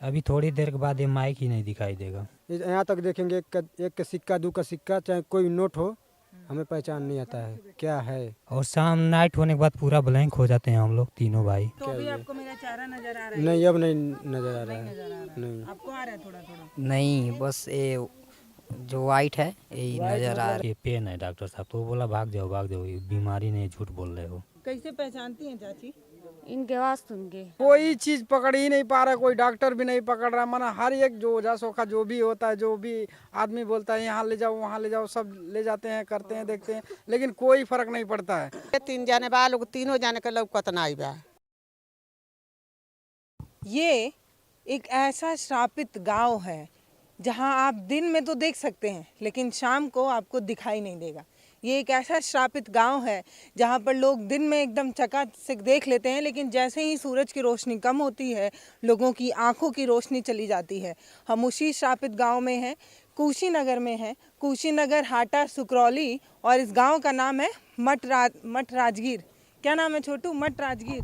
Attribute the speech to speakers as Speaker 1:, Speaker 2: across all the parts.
Speaker 1: अभी थोड़ी देर के बाद ये माइक ही नहीं दिखाई देगा।
Speaker 2: यहाँ तक देखेंगे एक का सिक्का, दो का सिक्का, चाहे कोई नोट हो, हमें पहचान नहीं आता है क्या है।
Speaker 1: और शाम नाइट होने के बाद पूरा ब्लैंक हो जाते हैं हम लोग तीनों भाई।
Speaker 3: तो अभी आपको मेरा चेहरा नजर आ रहा है?
Speaker 2: नहीं, अब नहीं नजर आ रहा है।
Speaker 3: नजर आ रहा है।
Speaker 2: नहीं,
Speaker 3: आपको आ रहा है थोड़ा थोड़ा?
Speaker 4: नहीं, बस ये जो वाइट है यही नजर आ रहा है।
Speaker 1: ये पेन है डॉक्टर साहब, तो वो बोला भाग जाओ, ये बीमारी नहीं, झूठ बोल रहे हो।
Speaker 3: कैसे पहचानती हैं चाची?
Speaker 5: इनके आवाज सुन के।
Speaker 6: कोई चीज पकड़ ही नहीं पा रहा, कोई डॉक्टर भी नहीं पकड़ रहा। माना हर एक जो ओझा सोखा जो भी होता है, जो भी आदमी बोलता है यहाँ ले जाओ वहाँ ले जाओ, सब ले जाते हैं, करते हैं, देखते हैं, लेकिन कोई फर्क नहीं पड़ता है।
Speaker 7: 3 जाने बा लोग, तीनों जाने के लौकत ना आई बा।
Speaker 3: ये एक ऐसा श्रापित गांव है जहां आप दिन में तो देख सकते हैं लेकिन शाम को आपको दिखाई नहीं देगा। ये एक ऐसा श्रापित गांव है जहां पर लोग दिन में एकदम चकाचक देख लेते हैं, लेकिन जैसे ही सूरज की रोशनी कम होती है लोगों की आंखों की रोशनी चली जाती है। हम उसी श्रापित गांव में हैं, कुशीनगर में हैं। कुशीनगर, हाटा, सुकरौली, और इस गांव का नाम है मठ राजगीर। क्या नाम है छोटू? मठ राजगीर।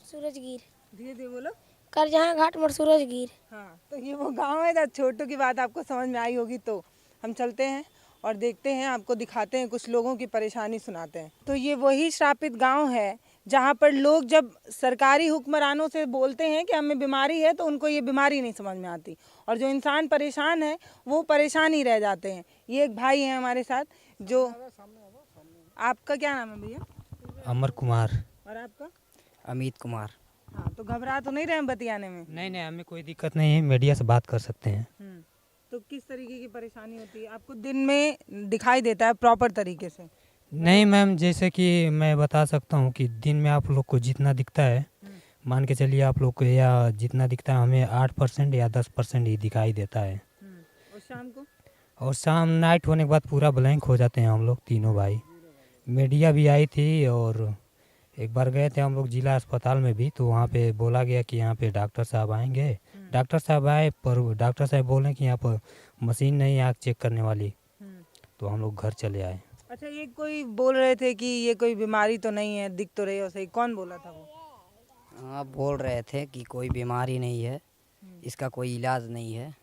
Speaker 5: सूरजगीर।
Speaker 3: धीरे धीरे बोलो।
Speaker 5: करजहाँ घाट मठ सूरजगीर।
Speaker 3: हाँ, तो ये वो गांव है। जब छोटू की बात आपको समझ में आई होगी तो हम चलते हैं और देखते हैं, आपको दिखाते हैं, कुछ लोगों की परेशानी सुनाते हैं। तो ये वही श्रापित गांव है जहां पर लोग जब सरकारी हुक्मरानों से बोलते हैं कि हमें बीमारी है तो उनको ये बीमारी नहीं समझ में आती, और जो इंसान परेशान है वो परेशान ही रह जाते हैं। ये एक भाई है हमारे साथ जो, आपका क्या नाम है भैया?
Speaker 1: अमर कुमार।
Speaker 3: और आपका?
Speaker 4: अमित कुमार।
Speaker 3: हाँ, तो घबरा तो नहीं रहे हम बतियाने में?
Speaker 1: नहीं, हमें कोई दिक्कत नहीं है, मीडिया से बात कर सकते हैं।
Speaker 3: तो किस तरीके की परेशानी होती है आपको? दिन में दिखाई देता है प्रॉपर तरीके से?
Speaker 1: नहीं मैम, जैसे कि मैं बता सकता हूँ कि दिन में आप लोग को जितना दिखता है, मान के चलिए आप लोग को, या जितना दिखता है हमें 8% या 10% ही दिखाई देता है।
Speaker 3: और शाम को?
Speaker 1: और शाम नाइट होने के बाद पूरा ब्लैंक हो जाते हैं हम लोग तीनों भाई। मीडिया भी आई थी और एक बार गए थे हम लोग जिला अस्पताल में भी, तो वहाँ पे बोला गया कि यहाँ पे डॉक्टर साहब आएंगे। डॉक्टर साहब आए पर डॉक्टर साहब बोले कि यहाँ पर मशीन नहीं आँख चेक करने वाली, तो हम लोग घर चले आए।
Speaker 3: अच्छा, ये कोई बोल रहे थे कि ये कोई बीमारी तो नहीं है, दिख तो रही हो सही, कौन बोला था वो?
Speaker 4: हाँ, बोल रहे थे कि कोई बीमारी नहीं है, इसका कोई इलाज नहीं है।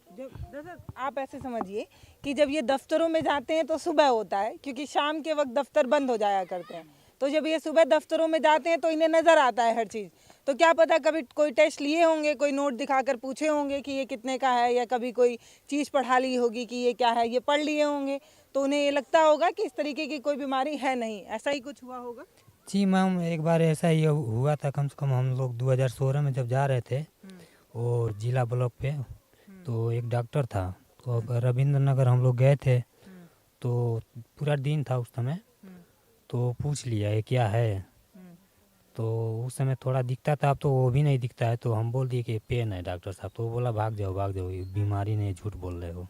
Speaker 3: जब आप ऐसे समझिए कि जब ये दफ्तरों में जाते हैं तो सुबह होता है, क्योंकि शाम के वक्त दफ्तर बंद हो जाया करते हैं। तो जब ये सुबह दफ्तरों में जाते हैं तो इन्हें नज़र आता है हर चीज़। तो क्या पता कभी कोई टेस्ट लिए होंगे, कोई नोट दिखाकर पूछे होंगे कि ये कितने का है, या कभी कोई चीज़ पढ़ा ली होगी कि ये क्या है, ये पढ़ लिए होंगे, तो उन्हें ये लगता होगा कि इस तरीके की कोई बीमारी है नहीं। ऐसा ही कुछ हुआ होगा?
Speaker 1: जी मैम, एक बार ऐसा ही हुआ था। कम से कम हम लोग 2016 में जब जा रहे थे और जिला ब्लॉक पे, तो एक डॉक्टर था, तो रविंद्र नगर हम लोग गए थे, तो पूरा दिन था उस समय, तो पूछ लिया ये क्या है, तो उस समय थोड़ा दिखता था, अब तो वो भी नहीं दिखता है। तो हम बोल दिए कि पेन है डॉक्टर साहब, तो वो बोला भाग जाओ, ये बीमारी नहीं, झूठ बोल रहे हो।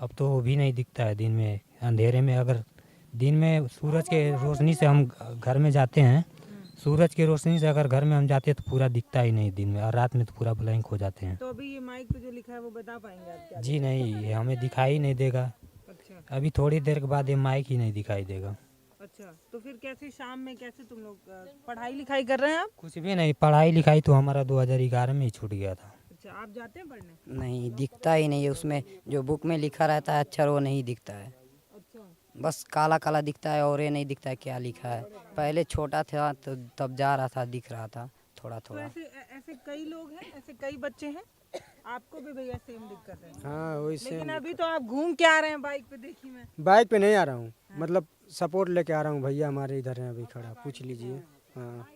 Speaker 1: अब तो वो भी नहीं दिखता है दिन में, अंधेरे में। अगर दिन में सूरज के रोशनी से हम घर में जाते हैं, सूरज की रोशनी से अगर घर में हम जाते हैं तो पूरा दिखता ही नहीं दिन में, और रात में तो पूरा ब्लैंक हो जाते हैं।
Speaker 3: तो अभी ये माइक पे जो लिखा है वो बता पाएंगे आप क्या?
Speaker 1: जी नहीं, ये हमें दिखाई नहीं देगा।
Speaker 3: अच्छा
Speaker 1: अभी थोड़ी देर के बाद ये माइक ही नहीं दिखाई देगा।
Speaker 3: अच्छा, तो फिर कैसे शाम में कैसे तुम लोग पढ़ाई लिखाई कर रहे हैं आप?
Speaker 1: कुछ भी नहीं, पढ़ाई लिखाई तो हमारा 2011 में ही छूट गया था।
Speaker 3: अच्छा, आप जाते हैं पढ़ने?
Speaker 4: नहीं, दिखता ही नहीं है, उसमें जो बुक में लिखा रहता है अक्षर वो नहीं दिखता है।
Speaker 3: अच्छा,
Speaker 4: बस काला काला दिखता है और ये नहीं दिखता है क्या लिखा है। पहले छोटा था तो तब जा रहा था, दिख रहा था थोड़ा
Speaker 3: तो
Speaker 4: थोड़ा।
Speaker 3: ऐसे कई लोग हैं, ऐसे कई बच्चे हैं। आपको भी भैया सेम दिक्कत है?
Speaker 2: हाँ, वही से।
Speaker 3: लेकिन अभी तो आप घूम के आ रहे हैं बाइक पे, देखी मैं।
Speaker 2: बाइक पे नहीं आ रहा हूँ, मतलब सपोर्ट लेके आ रहा हूँ। भैया हमारे इधर हैं अभी खड़ा, पूछ लीजिए। हाँ,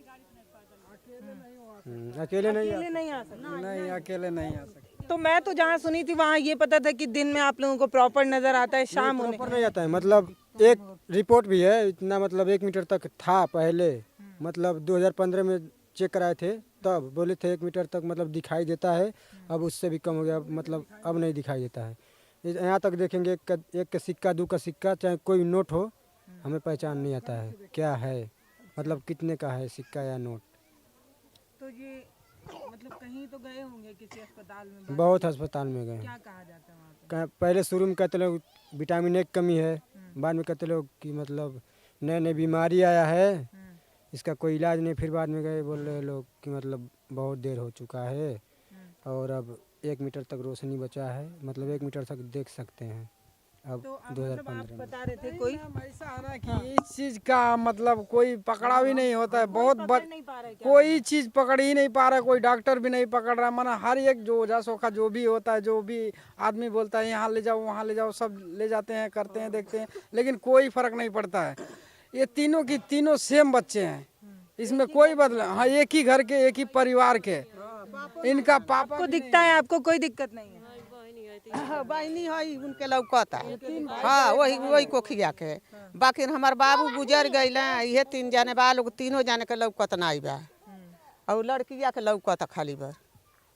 Speaker 2: अकेले नहीं
Speaker 3: नहीं आ सकते?
Speaker 6: नहीं, अकेले नहीं आ सकते।
Speaker 3: तो मैं तो जहाँ सुनी थी वहाँ ये पता था कि दिन में आप लोगों को प्रॉपर नजर आता है, शाम होने
Speaker 2: प्रॉपर नहीं आता है। मतलब एक रिपोर्ट भी है इतना, मतलब 1 मीटर तक था पहले, मतलब 2015 में चेक कराए थे, तब बोले थे 1 मीटर तक मतलब दिखाई देता है। अब उससे भी कम हो गया, मतलब अब नहीं दिखाई देता है। यहाँ तक देखेंगे एक का सिक्का, दो का सिक्का, चाहे कोई नोट हो, हमें पहचान नहीं आता है क्या है, मतलब कितने का है सिक्का या नोट।
Speaker 3: तो ये मतलब कहीं तो गए होंगे किसी अस्पताल में?
Speaker 2: बहुत अस्पताल में गए।
Speaker 3: क्या कहा जाता है वहाँ पे?
Speaker 2: पहले शुरू में कहते लोग विटामिन ए की कमी है, बाद में कहते लोग कि मतलब नए नए बीमारी आया है, इसका कोई इलाज नहीं। फिर बाद में गए, बोल रहे लोग कि मतलब बहुत देर हो चुका है और अब 1 मीटर तक रोशनी बचा है, मतलब 1 मीटर तक देख सकते हैं अब
Speaker 3: तो आप
Speaker 2: 2015 में।
Speaker 3: बता रहे थे कोई
Speaker 6: ऐसा है ना कि इस चीज का मतलब कोई पकड़ा भी नहीं होता है, बहुत
Speaker 3: नहीं पा रहा है क्या?
Speaker 6: कोई चीज पकड़ ही नहीं पा रहा, कोई डॉक्टर भी नहीं पकड़ रहा। माना हर एक जो सोखा जो भी होता है, जो भी आदमी बोलता है यहाँ ले जाओ वहाँ ले जाओ, सब ले जाते हैं, करते हैं, देखते हैं, लेकिन कोई फर्क नहीं पड़ता है। ये तीनों की तीनों सेम बच्चे हैं, इसमें कोई बदला। हाँ, एक ही घर के, एक ही परिवार के। इनका पापा
Speaker 3: आपको दिखता है, आपको कोई दिक्कत नहीं है?
Speaker 7: बहनी है उनके लौकता। हाँ, वही कोखिया के। बाकी हमार बाबू गुजर गए, ये 3 जाने बा लोग, तीनों जाने के लौकत नहीं बा, और लड़किया के लौकत खाली बा।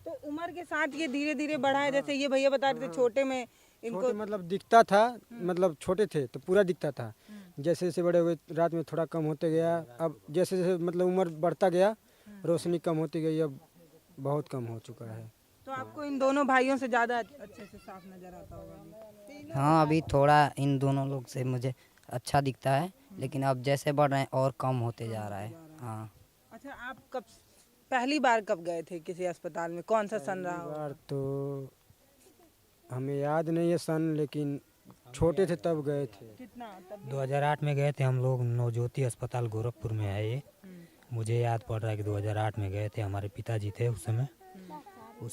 Speaker 3: तो उम्र के साथ ये धीरे धीरे बढ़ा है, जैसे ये भैया बता रहे थे छोटे में इनको
Speaker 2: छोटे मतलब दिखता था, मतलब छोटे थे तो पूरा दिखता था। जैसे जैसे बड़े हुए रात में थोड़ा कम होते गया, अब जैसे जैसे मतलब उम्र बढ़ता गया रोशनी कम होती गई, अब बहुत कम हो चुका है।
Speaker 3: तो आपको इन दोनों भाइयों से ज्यादा अच्छे से साफ नजर आता होगा अभी।
Speaker 4: हाँ, अभी थोड़ा इन दोनों लोग से मुझे अच्छा दिखता है, लेकिन अब जैसे बढ़ रहे हैं और कम होते जा रहा है। हाँ।
Speaker 3: अच्छा, आप पहली बार कब गए थे किसी अस्पताल में? कौन सा सन रहा होगा?
Speaker 2: बार तो हमें याद नहीं है सन, लेकिन छोटे थे तब गए थे।
Speaker 3: कितना तब?
Speaker 1: 2008 में गए थे हम लोग, नवज्योति अस्पताल गोरखपुर में है ये। मुझे याद पड़ रहा है कि 2008 में गए थे, हमारे पिताजी थे उस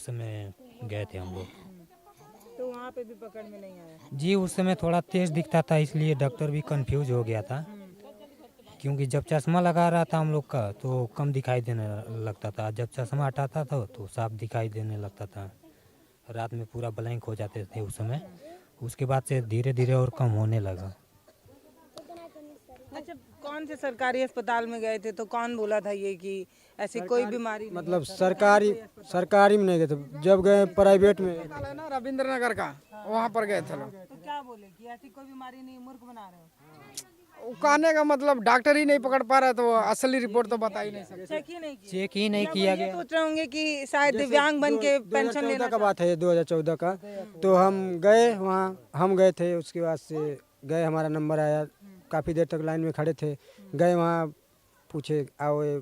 Speaker 1: समय गए थे हम लोग।
Speaker 3: तो वहाँ पे भी पकड़ में नहीं आया?
Speaker 1: जी, उस समय थोड़ा तेज दिखता था, इसलिए डॉक्टर भी कंफ्यूज हो गया था, क्योंकि जब चश्मा लगा रहा था हम लोग का तो कम दिखाई देने लगता था, जब चश्मा हटाता था तो साफ दिखाई देने लगता था। रात में पूरा ब्लैंक हो जाते थे उस समय। उसके बाद से धीरे धीरे और कम होने लगा।
Speaker 3: अच्छा, कौन से सरकारी अस्पताल में गए थे तो कौन बोला था ये कि ऐसी कोई बीमारी नहीं?
Speaker 2: मतलब सरकारी में नहीं गए थे, जब गए प्राइवेट में।
Speaker 6: अस्पताल है ना रविंद्र नगर का, वहाँ पर गए थे लोग।
Speaker 3: तो क्या बोले कि ऐसी कोई बीमारी नहीं, मूर्ख बना रहे हो?
Speaker 6: वो कहने का मतलब डॉक्टर ही नहीं पकड़ पा रहा, तो असली रिपोर्ट तो बता ही नहीं सकते।
Speaker 3: चेक ही नहीं किया?
Speaker 1: चेक ही नहीं किया गया।
Speaker 3: सोच रहे होंगे कि शायद दिव्यांग बन के पेंशन
Speaker 2: 2014
Speaker 3: लेना
Speaker 2: का बात है ये, 2014 का। तो हम गए वहाँ, हम गए थे, उसके बाद से गए, हमारा नंबर आया, काफ़ी देर तक लाइन में खड़े थे। गए वहाँ, पूछे आओ ये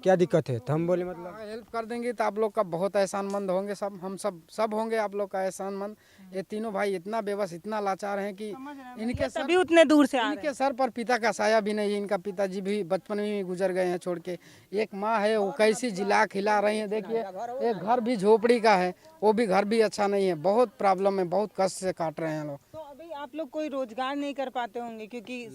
Speaker 2: क्या दिक्कत है, तो हम बोले मतलब
Speaker 6: हेल्प कर देंगे तो आप लोग का बहुत एहसानमंद होंगे, सब हम सब होंगे आप लोग का एहसानमंद। ये तीनों भाई इतना बेबस, इतना लाचार हैं कि इनके सर
Speaker 3: तभी उतने दूर से आ रहे
Speaker 6: इनके सर पर पिता का साया भी नहीं है। इनका पिताजी भी बचपन में ही गुजर गए हैं छोड़ के। एक माँ है, वो कैसी जिला खिला रही है, देखिए। एक घर भी झोपड़ी का है, वो भी घर भी अच्छा नहीं है, बहुत प्रॉब्लम है, बहुत कष्ट से काट रहे हैं लोग।
Speaker 3: तो अभी आप लोग कोई रोजगार नहीं कर पाते होंगे, क्योंकि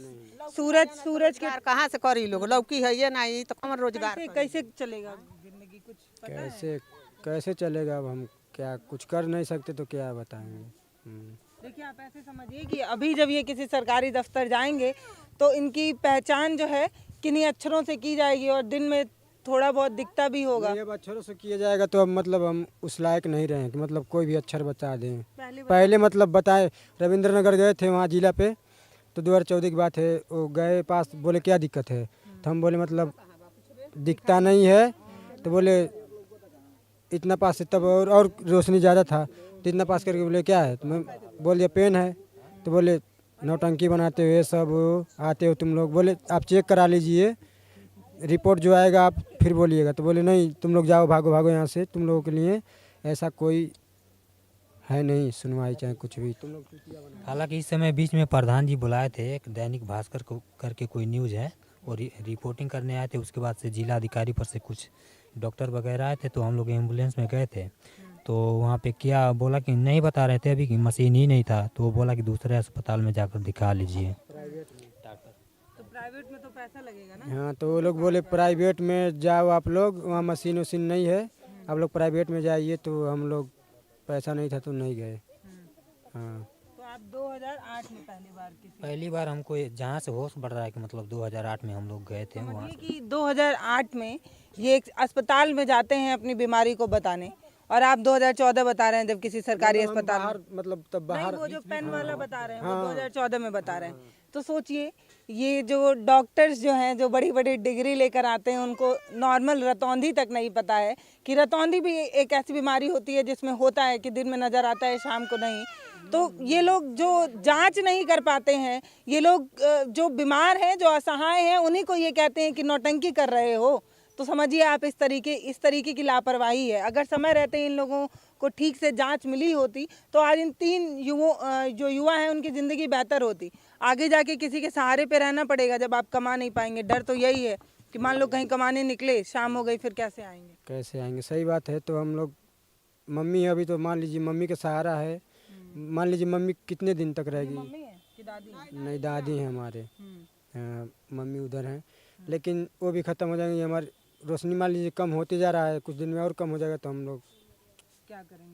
Speaker 3: सूरज के
Speaker 7: कहाँ से करी लोग, लौकी है ये नहीं तो कौन रोजगार
Speaker 3: कैसे चलेगा जिंदगी, कुछ पता है?
Speaker 2: कैसे चलेगा। अब हम क्या कुछ कर नहीं सकते तो क्या बताएंगे।
Speaker 3: देखिए, आप ऐसे समझिए कि अभी जब ये किसी सरकारी दफ्तर जाएंगे तो इनकी पहचान जो है किन्हीं अक्षरों से की जाएगी, और दिन में थोड़ा बहुत दिखता भी होगा।
Speaker 2: ये अक्षरों से किया जाएगा तो अब मतलब हम उस लायक नहीं रहे कि मतलब कोई भी अक्षर बता दें। पहले मतलब बताए, रविंद्र नगर गए थे वहाँ जिला पे, तो 2014 की बात है, वो गए पास, बोले क्या दिक्कत है, तो हम बोले मतलब दिखता नहीं है, तो बोले इतना पास से, तब और रोशनी ज़्यादा था, तो इतना पास करके बोले क्या है, तो मैं बोल दिया पेन है, तो बोले नौटंकी बनाते हुए सब आते हो तुम लोग, बोले आप चेक करा लीजिए, रिपोर्ट जो आएगा आप फिर बोलिएगा। तो बोले नहीं, तुम लोग जाओ, भागो भागो यहाँ से, तुम लोगों के लिए ऐसा कोई है नहीं सुनवाई, चाहे कुछ भी तुम लोग।
Speaker 1: हालांकि इस समय बीच में प्रधान जी बुलाए थे, एक दैनिक भास्कर को करके कोई न्यूज़ है, और रिपोर्टिंग करने आए थे। उसके बाद से जिला अधिकारी पर से कुछ डॉक्टर वगैरह आए थे, तो हम लोग एम्बुलेंस में गए थे। तो वहाँ पे क्या बोला कि नहीं बता रहे थे अभी कि मशीन ही नहीं था, तो वो बोला कि दूसरे अस्पताल में जाकर दिखा लीजिए।
Speaker 3: तो प्राइवेट में तो पैसा लगेगा ना?
Speaker 2: हाँ, तो वो लोग बोले प्राइवेट में जाओ आप लोग, वहाँ मशीन वशीन नहीं है, आप लोग प्राइवेट में जाइए। तो हम लोग पैसा नहीं था तो नहीं गए। हाँ,
Speaker 3: तो आप 2008 में
Speaker 1: पहली बार हमको जहाँ से होश बढ़ रहा है कि मतलब 2008 में हम लोग गए थे वहाँ।
Speaker 3: कि 2008 में ये एक अस्पताल में जाते हैं अपनी बीमारी को बताने, और आप 2014 बता रहे हैं जब किसी सरकारी
Speaker 2: हम
Speaker 3: अस्पताल
Speaker 2: बाहर
Speaker 3: में
Speaker 2: मतलब तब
Speaker 3: नहीं,
Speaker 2: बाहर
Speaker 3: वो जो पेन वाला बता रहे हैं वो
Speaker 2: हाँ।
Speaker 3: 2014 में बता रहे हैं। तो सोचिए ये जो डॉक्टर्स जो हैं जो बड़ी बड़ी डिग्री लेकर आते हैं उनको नॉर्मल रतौंधी तक नहीं पता है कि रतौंधी भी एक ऐसी बीमारी होती है जिसमें होता है कि दिन में नजर आता है शाम को नहीं। तो ये लोग जो जांच नहीं कर पाते हैं, ये लोग जो बीमार हैं जो असहाय हैं उन्हीं को ये कहते हैं कि नौटंकी कर रहे हो। तो समझिए आप इस तरीके की लापरवाही है। अगर समय रहते इन लोगों को ठीक से जांच मिली होती तो आज इन 3 जो युवा हैं उनकी ज़िंदगी बेहतर होती। आगे जाके किसी के सहारे पे रहना पड़ेगा जब आप कमा नहीं पाएंगे। डर तो यही है कि मान लो कहीं कमाने निकले, शाम हो गई, फिर कैसे आएंगे?
Speaker 2: कैसे आएंगे? सही बात है। तो हम लोग मम्मी अभी तो मान लीजिए मम्मी का सहारा है। मान लीजिए मम्मी कितने दिन तक रहेगी?
Speaker 3: मम्मी है कि दादी है?
Speaker 2: नहीं, दादी हैं हमारे। मम्मी उधर हैं, लेकिन वो भी ख़त्म हो जाएंगे। हमारी रोशनी मान लीजिए कम होते जा रहा है, कुछ दिन में और कम हो जाएगा तो हम लोग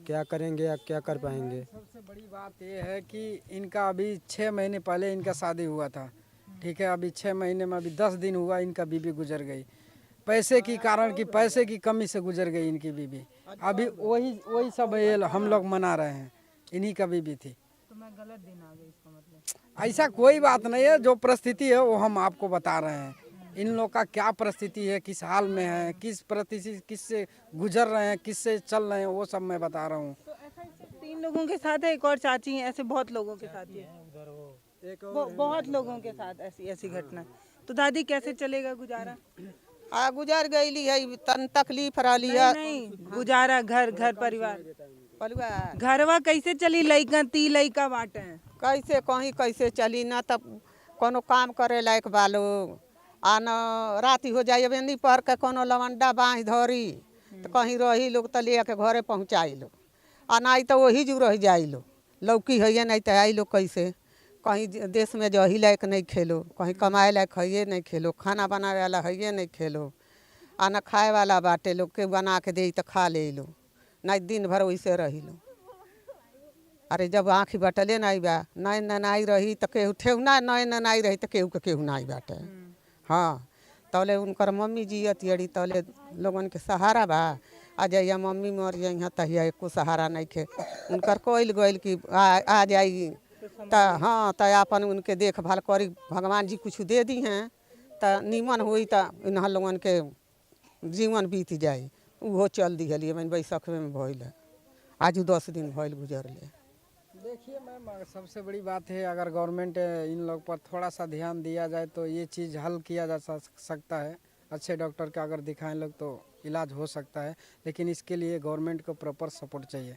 Speaker 2: क्या करेंगे या क्या कर पाएंगे?
Speaker 6: सबसे बड़ी बात ये है कि इनका अभी 6 महीने पहले इनका शादी हुआ था, ठीक है। अभी 6 महीने में अभी 10 दिन हुआ इनका बीबी गुजर गई। पैसे की कारण की पैसे की कमी से गुजर गई इनकी बीबी। अभी वही सब ये हम लोग मना रहे हैं, इन्हीं का बीबी थी।
Speaker 3: तो मैं गलत दिन आ गई इसका मतलब?
Speaker 6: ऐसा कोई बात नहीं है, जो परिस्थिति है वो हम आपको बता रहे हैं। इन लोग का क्या परिस्थिति है, किस हाल में है, किस परिस्थिति किससे गुजर रहे हैं, किससे चल रहे हैं, वो सब मैं बता रहा हूँ।
Speaker 3: तो ऐसा ही सिर्फ 3 लोगों के साथ है, एक और चाची हैं, ऐसे बहुत लोगों के साथ ही है। बहुत लोगों के साथ ऐसी घटना। तो दादी कैसे चलेगा गुजारा?
Speaker 7: गुजर गईली है, तन तकलीफ रही है।
Speaker 3: नहीं, गुजारा घर परिवार
Speaker 7: परिवार
Speaker 3: घरवा कैसे चली? लइका 3 लइका बाटे हैं।
Speaker 7: कैसे कहीं कैसे चली ना, तब कोनो काम करे लायक बालो आ न राती हो जाए बेंदी पर के कोनो लवंडा बाँह धरी तो कहीं रही लोग तो ले के घरे पहुँचाई लो, आ नहीं तो वही जू रह जाई लो। लौकी है नहीं तो आई लोग कैसे कहीं देश में जही लायक नहीं खेलो, कहीं कमाए लायक है नहीं खेलो, खाना बनावे वाला है नहीं खेलो, आ न खाए वाला बाटे लोग के बना के दे तो खा ले लो, नहीं दिन भर वैसे रही लो। अरे जब आँखी बटले नहीं बा, नहीं ननाई रही तो केहू ठेहुना, नहीं ननाई रही तो केहू के केहू नहीं बाटे। हाँ, तौले उनकर मम्मी जियत यड़ी तौले लोगन के सहारा बा। आ जाइए मम्मी मर जाइए तहिया एको सहारा नहीं खे उनकर कोइल गोइल कि आ जाई तो हाँ तो अपन उनके देखभाल करी, भगवान जी कुछ दे दी हैं तो नीमन हुई तो इन्ह लोगन के जीवन बीत जाए। वो चल दी हलिए मैंने बैसाख में भइल है, आज 10 दिन भइल गुजरले।
Speaker 6: देखिए मैम, सबसे बड़ी बात है अगर गवर्नमेंट इन लोग पर थोड़ा सा ध्यान दिया जाए तो ये चीज़ हल किया जा सकता है। अच्छे डॉक्टर का अगर दिखाएं लोग तो इलाज हो सकता है, लेकिन इसके लिए गवर्नमेंट को प्रॉपर सपोर्ट चाहिए।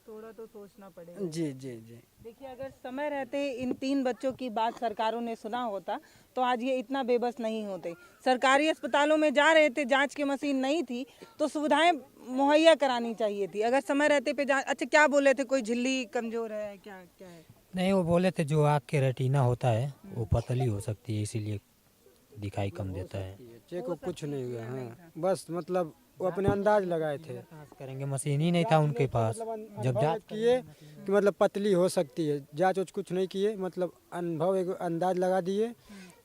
Speaker 3: थोड़ा तो सोचना पड़ेगा।
Speaker 6: जी जी जी।
Speaker 3: देखिए अगर समय रहते इन 3 बच्चों की बात सरकारों ने सुना होता तो आज ये इतना बेबस नहीं होते। सरकारी अस्पतालों में जा रहे थे, जांच की मशीन नहीं थी तो सुविधाएं मुहैया करानी चाहिए थी। अगर समय रहते पे जांच। अच्छा क्या बोले थे, कोई झिल्ली कमजोर है क्या क्या है?
Speaker 1: नहीं, वो बोले थे जो आँख के रेटिना होता है वो पतली हो सकती है, इसीलिए दिखाई कम देता है।
Speaker 2: चेक को कुछ नहीं हुआ। हाँ, बस मतलब वो अपने अंदाज लगाए थे।
Speaker 1: कहाँ से करेंगे, मशीन ही नहीं था उनके पास। जब जांच
Speaker 2: किए कि मतलब पतली हो सकती है, जांच उच कुछ नहीं किए, मतलब अनुभव एक अंदाज लगा दिए।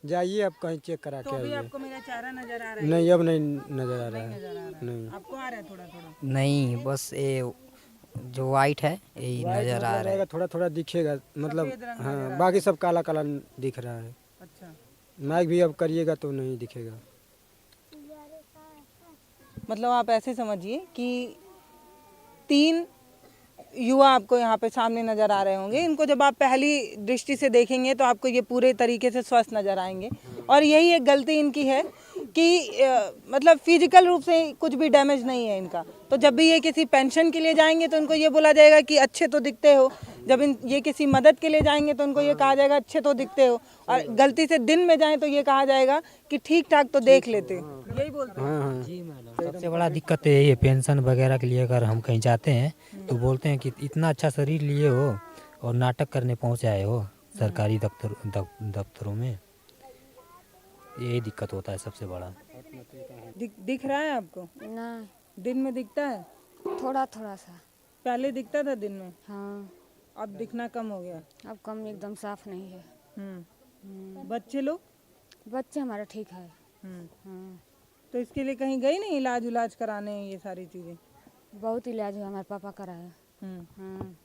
Speaker 2: जाइए अब कहीं चेक करा के
Speaker 3: तो अभी
Speaker 2: आइए।
Speaker 3: आपको मेरा चेहरा नजर आ रहा है?
Speaker 2: नहीं, अब नहीं नजर आ रहा है। नहीं,
Speaker 3: आपको आ रहा है थोड़ा थोड़ा?
Speaker 4: नहीं, बस ये जो वाइट है यही नज़र आ रहा है।
Speaker 2: थोड़ा थोड़ा दिखेगा, मतलब हाँ, बाकी सब काला काला दिख रहा है।
Speaker 3: अच्छा,
Speaker 2: माइक भी अब करिएगा तो नहीं दिखेगा।
Speaker 3: मतलब आप ऐसे समझिए कि 3 युवा आपको यहाँ पे सामने नजर आ रहे होंगे। इनको जब आप पहली दृष्टि से देखेंगे तो आपको ये पूरे तरीके से स्वस्थ नजर आएंगे। और यही एक गलती इनकी है कि मतलब फिजिकल रूप से कुछ भी डैमेज नहीं है इनका। तो जब भी ये किसी पेंशन के लिए जाएंगे तो इनको ये बोला जाएगा कि अच्छे तो दिखते हो। जब ये किसी मदद के लिए जाएंगे तो उनको ये कहा जाएगा अच्छे तो दिखते हो। और गलती से दिन में जाएं तो ये कहा जाएगा कि ठीक ठाक तो देख लेते। यही बोलते हैं।
Speaker 1: जी मैडम, सबसे बड़ा दिक्कत है ये पेंशन वगैरह के लिए। अगर हम कहीं जाते हैं तो बोलते हैं कि इतना अच्छा शरीर लिए हो और नाटक करने पहुंच आए हो सरकारी दफ्तरों में। यही दिक्कत होता है सबसे बड़ा।
Speaker 3: दिख रहा है आपको?
Speaker 5: ना,
Speaker 3: दिन में दिखता है?
Speaker 5: थोड़ा थोड़ा सा।
Speaker 3: पहले दिखता था दिन में,
Speaker 5: हाँ,
Speaker 3: अब दिखना कम हो गया।
Speaker 5: अब कम एकदम साफ नहीं है।
Speaker 3: बच्चे लोग?
Speaker 5: बच्चे हमारा ठीक है।
Speaker 3: हम्म।
Speaker 5: हाँ,
Speaker 3: तो इसके लिए कहीं गई नहीं इलाज कराने, ये सारी चीजें?
Speaker 5: बहुत इलाज हुआ हमारे पापा कराया। हाँ।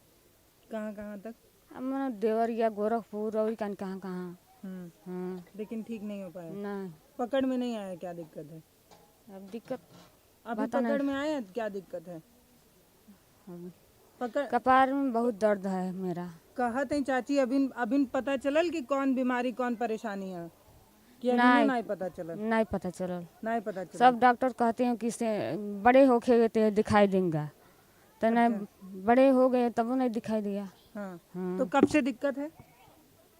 Speaker 3: कहाँ कहाँ तक?
Speaker 5: अब मैंने देवरिया गोरखपुर और कहाँ कहाँ। हाँ।
Speaker 3: लेकिन ठीक नहीं हो पाया।
Speaker 5: नहीं
Speaker 3: पकड़ में नहीं आया, क्या दिक्कत है?
Speaker 5: अब दिक्कत
Speaker 3: अभी पकड़ में आया, क्या दिक्कत है? पकड़
Speaker 5: कपार में बहुत दर्द है मेरा।
Speaker 3: कहत है चाची, अभी पता चलल कि कौन बीमारी कौन परेशानी है कि अभी नहीं पता चलल?
Speaker 5: नहीं पता चलल।
Speaker 3: नहीं पता चलल।
Speaker 5: सब डॉक्टर कहते हैं कि से बड़े होके तो दिखाई देंगे, तो नहीं बड़े हो गए तब नहीं दिखाई दिया।
Speaker 3: हाँ।
Speaker 5: हाँ।
Speaker 3: तो कब से दिक्कत है?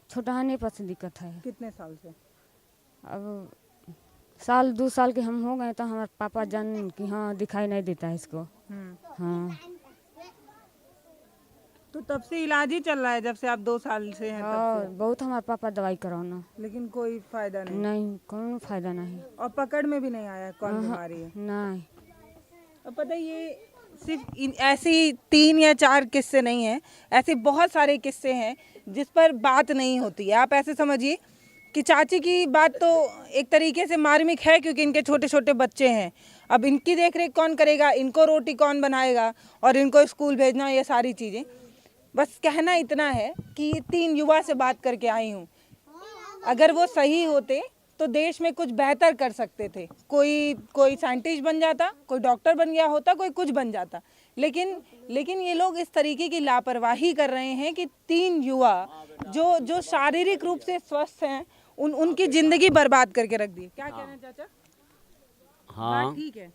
Speaker 5: छोटा होने पर से दिक्कत है।
Speaker 3: कितने साल से?
Speaker 5: अब साल 2 साल के हम हो गए तो हमारे पापा जान कि हाँ दिखाई नहीं देता है इसको। हाँ।
Speaker 3: तो तब से इलाज ही चल रहा है, जब से आप 2 साल से हैं तब
Speaker 5: और बहुत हमारे पापा दवाई कराना,
Speaker 3: से? लेकिन कोई फायदा नहीं?
Speaker 5: नहीं कोई फायदा नहीं।
Speaker 3: और पकड़ में भी नहीं आया कौन बीमारी है?
Speaker 5: नहीं।
Speaker 3: अब पता है, ये सिर्फ ऐसी 3 या 4 किस्से नहीं हैं, ऐसे बहुत सारे किस्से हैं जिस पर बात नहीं होती है। आप ऐसे समझिए कि चाची की बात तो एक तरीके से मार्मिक है, क्योंकि इनके छोटे छोटे बच्चे हैं। अब इनकी देख रेख कौन करेगा, इनको रोटी कौन बनाएगा, और इनको स्कूल भेजना, ये सारी चीज़ें। बस कहना इतना है कि 3 युवा से बात करके आई हूँ, अगर वो सही होते तो देश में कुछ बेहतर कर सकते थे। कोई साइंटिस्ट बन जाता, कोई डॉक्टर बन गया होता, कोई कुछ बन जाता। लेकिन ये लोग इस तरीके की लापरवाही कर रहे हैं कि 3 युवा जो शारीरिक रूप से स्वस्थ हैं, उनकी जिंदगी बर्बाद करके रख दी। क्या कह रहे हैं चाचा?
Speaker 8: हाँ
Speaker 3: बात ठीक है,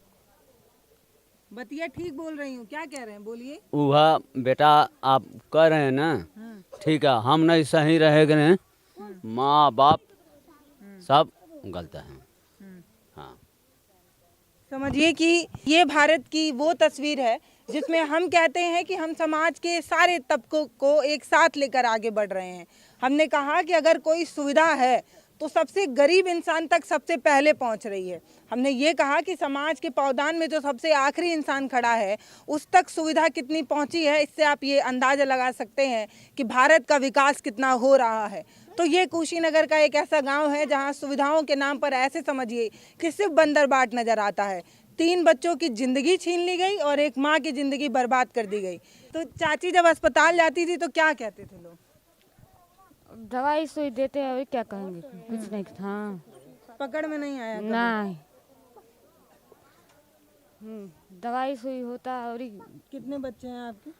Speaker 3: बतिया ठीक बोल रही हूँ, क्या कह रहे हैं, बोलिए।
Speaker 8: वह बेटा आप कह रहे हैं ना, ठीक है, हम नहीं सही रहेंगे, माँ बाप सब गलत हैं। हाँ।
Speaker 3: समझिए कि ये भारत की वो तस्वीर है जिसमें हम कहते हैं कि हम समाज के सारे तबकों को एक साथ लेकर आगे बढ़ रहे हैं। हमने कहा कि अगर कोई सुविधा है तो सबसे गरीब इंसान तक सबसे पहले पहुंच रही है। हमने ये कहा कि समाज के पावदान में जो सबसे आखिरी इंसान खड़ा है उस तक सुविधा कितनी पहुंची है, इससे आप ये अंदाज़ा लगा सकते हैं कि भारत का विकास कितना हो रहा है। तो ये कुशीनगर का एक ऐसा गांव है जहां सुविधाओं के नाम पर ऐसे समझिए कि सिर्फ बंदरबाट नज़र आता है। 3 बच्चों की ज़िंदगी छीन ली गई और एक माँ की ज़िंदगी बर्बाद कर दी गई। तो चाची जब अस्पताल जाती थी तो क्या कहते थे लोग?
Speaker 5: दवाई सुई देते हैं, क्या कहेंगे, कुछ नहीं। हाँ।
Speaker 3: पकड़ में नहीं आया?
Speaker 5: नहीं। दवाई सुई होता। और
Speaker 3: कितने बच्चे हैं आपके?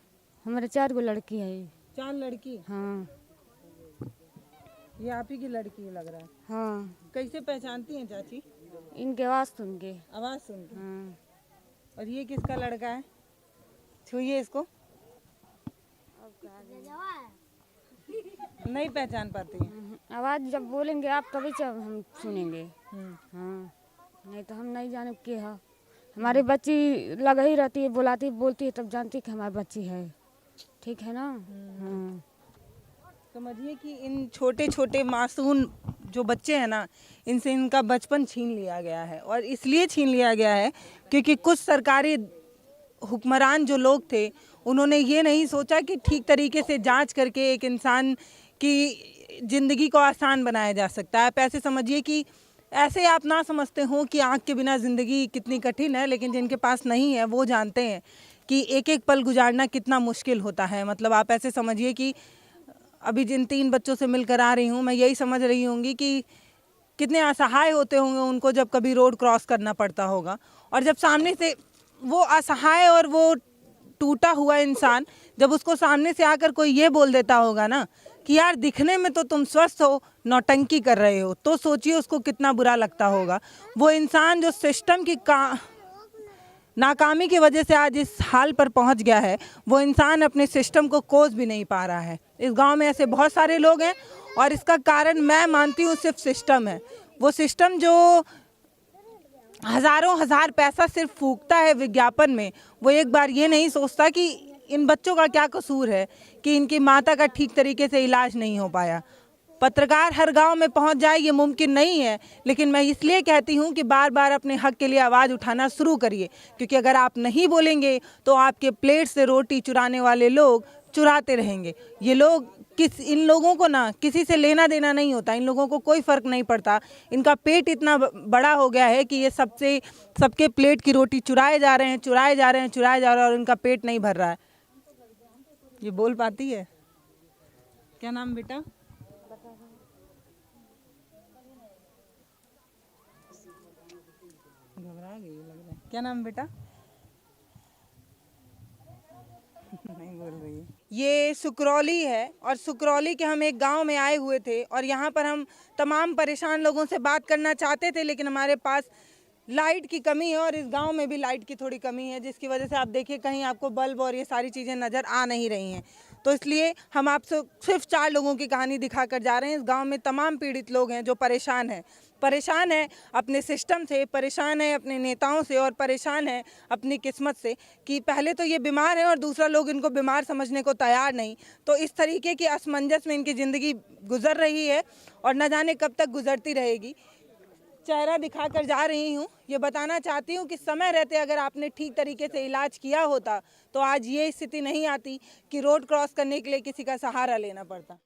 Speaker 5: हमारे 4 गो लड़की है।
Speaker 3: 4 लड़की?
Speaker 5: हाँ।
Speaker 3: ये आप ही की लड़की लग रहा है।
Speaker 5: हाँ।
Speaker 3: कैसे पहचानती हैं चाची?
Speaker 5: इनके आवाज़ सुन के।
Speaker 3: आवाज़ सुन के?
Speaker 5: हाँ।
Speaker 3: और ये किसका लड़का है? छुइए इसको। नहीं पहचान पाती हैं?
Speaker 5: आवाज़ जब बोलेंगे आप तभी जब हम सुनेंगे। हाँ। नहीं तो हम नहीं जाने के है। हमारी बच्ची लग ही रहती है, बुलाती बोलती है तब जानती है कि हमारी बच्ची है। ठीक है ना? हाँ।
Speaker 3: समझिए कि इन छोटे छोटे मासूम जो बच्चे हैं ना, इनसे इनका बचपन छीन लिया गया है। और इसलिए छीन लिया गया है क्योंकि कुछ सरकारी हुक्मरान जो लोग थे उन्होंने ये नहीं सोचा कि ठीक तरीके से जांच करके एक इंसान की ज़िंदगी को आसान बनाया जा सकता है। आप ऐसे समझिए कि ऐसे आप ना समझते हो कि आँख के बिना ज़िंदगी कितनी कठिन है, लेकिन जिनके पास नहीं है वो जानते हैं कि एक एक पल गुजारना कितना मुश्किल होता है। मतलब आप ऐसे समझिए कि अभी जिन 3 बच्चों से मिलकर आ रही हूँ, मैं यही समझ रही होंगी कि कितने असहाय होते होंगे उनको जब कभी रोड क्रॉस करना पड़ता होगा। और जब सामने से वो असहाय और वो टूटा हुआ इंसान, जब उसको सामने से आकर कोई ये बोल देता होगा ना कि यार दिखने में तो तुम स्वस्थ हो, नौटंकी कर रहे हो, तो सोचिए उसको कितना बुरा लगता होगा। वो इंसान जो सिस्टम की नाकामी की वजह से आज इस हाल पर पहुंच गया है, वो इंसान अपने सिस्टम को कोस भी नहीं पा रहा है। इस गांव में ऐसे बहुत सारे लोग हैं और इसका कारण मैं मानती हूँ सिर्फ सिस्टम है। वो सिस्टम जो हज़ारों हज़ार पैसा सिर्फ फूकता है विज्ञापन में, वो एक बार ये नहीं सोचता कि इन बच्चों का क्या कसूर है कि इनकी माता का ठीक तरीके से इलाज नहीं हो पाया। पत्रकार हर गांव में पहुंच जाए ये मुमकिन नहीं है, लेकिन मैं इसलिए कहती हूं कि बार बार अपने हक के लिए आवाज़ उठाना शुरू करिए, क्योंकि अगर आप नहीं बोलेंगे तो आपके प्लेट से रोटी चुराने वाले लोग चुराते रहेंगे। ये लोग इन लोगों को ना किसी से लेना देना नहीं होता, इन लोगों को कोई फ़र्क नहीं पड़ता। इनका पेट इतना बड़ा हो गया है कि ये सबके प्लेट की रोटी चुराए जा रहे हैं और इनका पेट नहीं भर रहा है। ये बोल पाती है? क्या नाम बेटा? घबरा गई लग रहा है। क्या नाम बेटा? नहीं बोल रही है। ये सुकरौली है और सुकरौली के हम एक गांव में आए हुए थे और यहाँ पर हम तमाम परेशान लोगों से बात करना चाहते थे, लेकिन हमारे पास लाइट की कमी है और इस गांव में भी लाइट की थोड़ी कमी है, जिसकी वजह से आप देखिए कहीं आपको बल्ब और ये सारी चीज़ें नज़र आ नहीं रही हैं। तो इसलिए हम आपसे सिर्फ 4 लोगों की कहानी दिखाकर जा रहे हैं। इस गांव में तमाम पीड़ित लोग हैं जो परेशान है अपने सिस्टम से, परेशान है अपने नेताओं से और परेशान है अपनी किस्मत से कि पहले तो ये बीमार है और दूसरा लोग इनको बीमार समझने को तैयार नहीं। तो इस तरीके की असमंजस में इनकी ज़िंदगी गुजर रही है और न जाने कब तक गुजरती रहेगी। चेहरा दिखाकर जा रही हूँ, ये बताना चाहती हूँ कि समय रहते अगर आपने ठीक तरीके से इलाज किया होता तो आज ये स्थिति नहीं आती कि रोड क्रॉस करने के लिए किसी का सहारा लेना पड़ता।